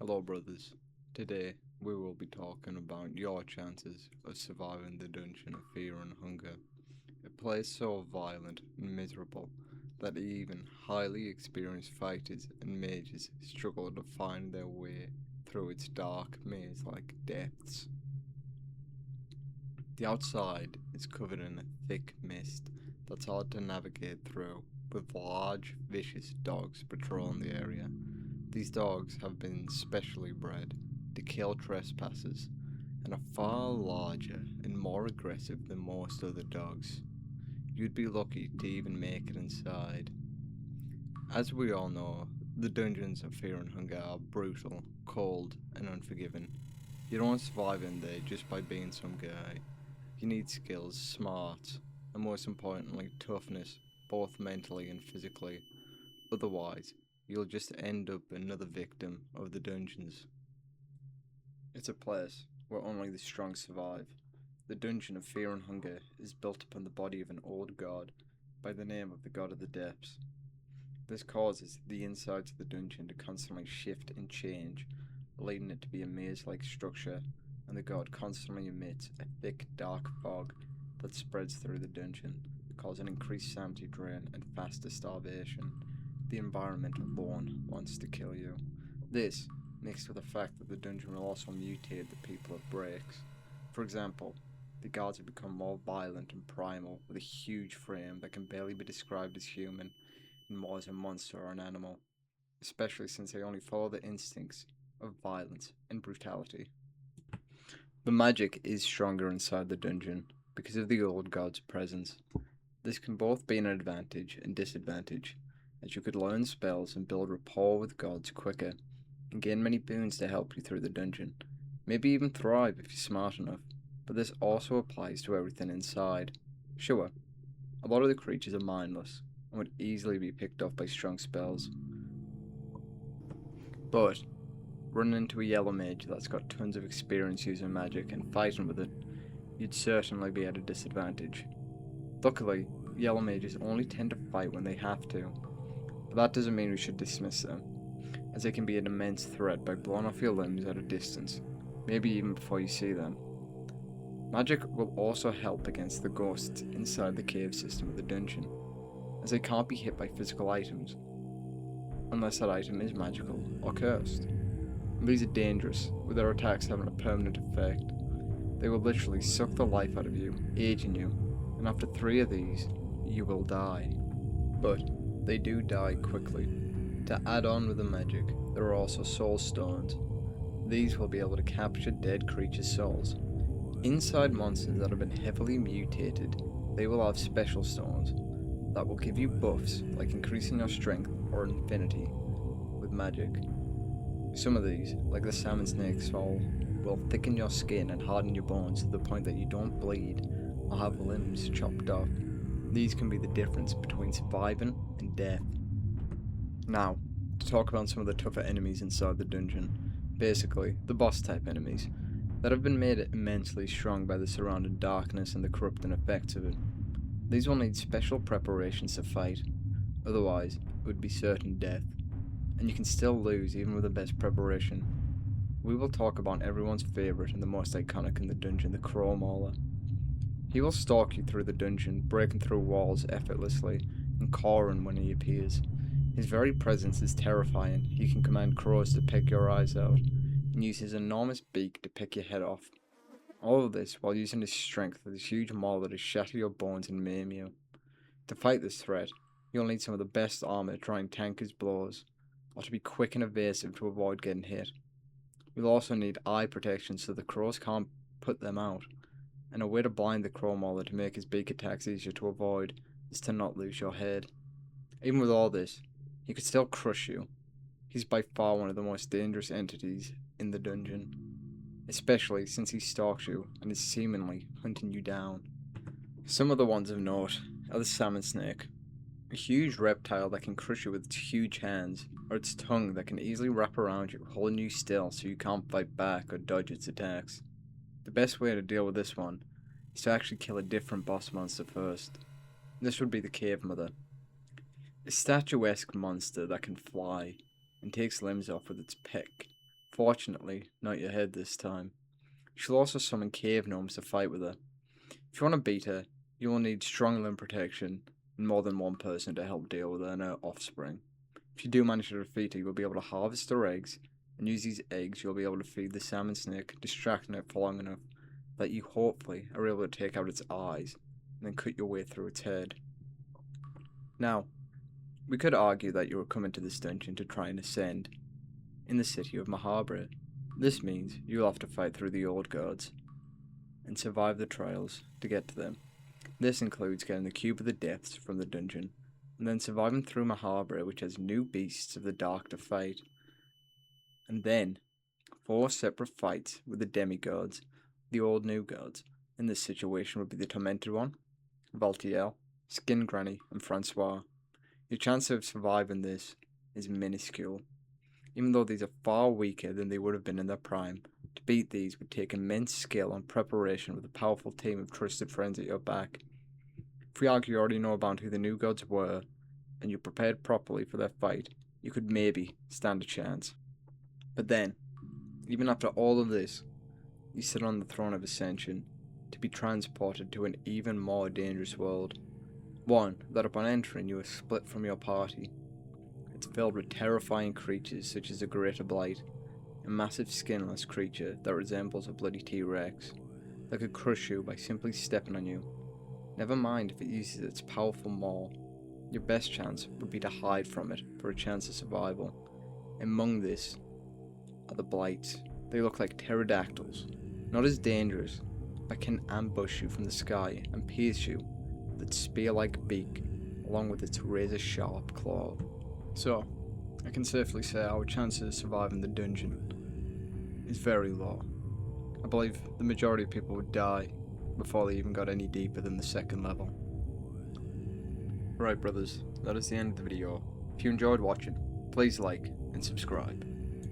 Hello, brothers. Today we will be talking about your chances of surviving the dungeon of fear and hunger. A place so violent and miserable that even highly experienced fighters and mages struggle to find their way through its dark maze like depths. The outside is covered in a thick mist that's hard to navigate through, with large, vicious dogs patrolling the area. These dogs have been specially bred to kill trespassers and are far larger and more aggressive than most other dogs. You'd be lucky to even make it inside. As we all know, the dungeons of Fear and Hunger are brutal, cold, and unforgiving. You don't survive in there just by being some guy. You need skills, smarts, and most importantly, toughness, both mentally and physically. Otherwise, you'll just end up another victim of the dungeons. It's a place where only the strong survive. The dungeon of Fear and Hunger is built upon the body of an old god by the name of the God of the Depths. This causes the insides of the dungeon to constantly shift and change, leading it to be a maze-like structure, and the god constantly emits a thick, dark fog that spreads through the dungeon, causing increased sanity drain and faster starvation. The environment alone wants to kill you. This, mixed with the fact that the dungeon will also mutate the people it breaks. For example, the guards have become more violent and primal, with a huge frame that can barely be described as human, and more as a monster or an animal, especially since they only follow the instincts of violence and brutality. The magic is stronger inside the dungeon because of the old god's presence. This can both be an advantage and disadvantage, as you could learn spells and build rapport with gods quicker, and gain many boons to help you through the dungeon, maybe even thrive if you're smart enough, but this also applies to everything inside. Sure, a lot of the creatures are mindless, and would easily be picked off by strong spells, but running into a yellow mage that's got tons of experience using magic and fighting with it, you'd certainly be at a disadvantage. Luckily, yellow mages only tend to fight when they have to, but that doesn't mean we should dismiss them, as they can be an immense threat by blowing off your limbs at a distance, maybe even before you see them. Magic will also help against the ghosts inside the cave system of the dungeon, as they can't be hit by physical items, unless that item is magical or cursed. These are dangerous, with their attacks having a permanent effect. They will literally suck the life out of you, aging you, and after 3 of these, you will die. But they do die quickly. To add on with the magic, there are also soul stones. These will be able to capture dead creatures' souls. Inside monsters that have been heavily mutated, they will have special stones that will give you buffs like increasing your strength or infinity with magic. Some of these, like the salmon snake soul, will thicken your skin and harden your bones to the point that you don't bleed or have limbs chopped off. These can be the difference between surviving and death. Now, to talk about some of the tougher enemies inside the dungeon. Basically, the boss type enemies that have been made immensely strong by the surrounding darkness and the corrupting effects of it. These will need special preparations to fight, otherwise it would be certain death, and you can still lose even with the best preparation. We will talk about everyone's favourite and the most iconic in the dungeon, the Crow Mauler. He will stalk you through the dungeon, breaking through walls effortlessly, and cawing when he appears. His very presence is terrifying. He can command crows to peck your eyes out, and use his enormous beak to pick your head off. All of this while using his strength with his huge mauler to shatter your bones and maim you. To fight this threat, you'll need some of the best armor to try and tank his blows, or to be quick and evasive to avoid getting hit. You'll also need eye protection so the crows can't put them out, and a way to blind the crow mauler to make his beak attacks easier to avoid is to not lose your head. Even with all this, he could still crush you. He's by far one of the most dangerous entities in the dungeon, especially since he stalks you and is seemingly hunting you down. Some of the ones of note are the salmon snake, a huge reptile that can crush you with its huge hands, or its tongue that can easily wrap around you, holding you still so you can't fight back or dodge its attacks. The best way to deal with this one is to actually kill a different boss monster first. This would be the Cave Mother, a statuesque monster that can fly and takes limbs off with its peck, Fortunately, not your head this time. She'll also summon cave gnomes to fight with her. If you want to beat her, you will need strong limb protection and more than one person to help deal with her and her offspring. If you do manage to defeat her, you will be able to harvest her eggs, and use these eggs you'll be able to feed the salmon snake, distracting it for long enough that you hopefully are able to take out its eyes, and then cut your way through its head. Now, we could argue that you are coming to this dungeon to try and ascend in the city of Mahabra. This means you'll have to fight through the old gods and survive the trials to get to them. This includes getting the Cube of the Depths from the dungeon, and then surviving through Mahabra, which has new beasts of the dark to fight. And then 4 separate fights with the demigods, the old new gods. In this situation would be the Tormented One, Valtiel, Skin Granny, and Francois. Your chance of surviving this is minuscule. Even though these are far weaker than they would have been in their prime, to beat these would take immense skill and preparation with a powerful team of trusted friends at your back. If we argue you already know about who the new gods were, and you prepared properly for their fight, you could maybe stand a chance. But then, even after all of this, you sit on the throne of Ascension, to be transported to an even more dangerous world. One that upon entering you are split from your party. It's filled with terrifying creatures such as the Greater Blight, a massive skinless creature that resembles a bloody T-Rex, that could crush you by simply stepping on you. Never mind if it uses its powerful maw, your best chance would be to hide from it for a chance of survival. Among this are the Blights. They look like pterodactyls, not as dangerous, but can ambush you from the sky and pierce you with its spear-like beak, along with its razor-sharp claw. So, I can safely say our chances of surviving the dungeon is very low. I believe the majority of people would die before they even got any deeper than the 2nd level. Right brothers, that is the end of the video. If you enjoyed watching, please like and subscribe.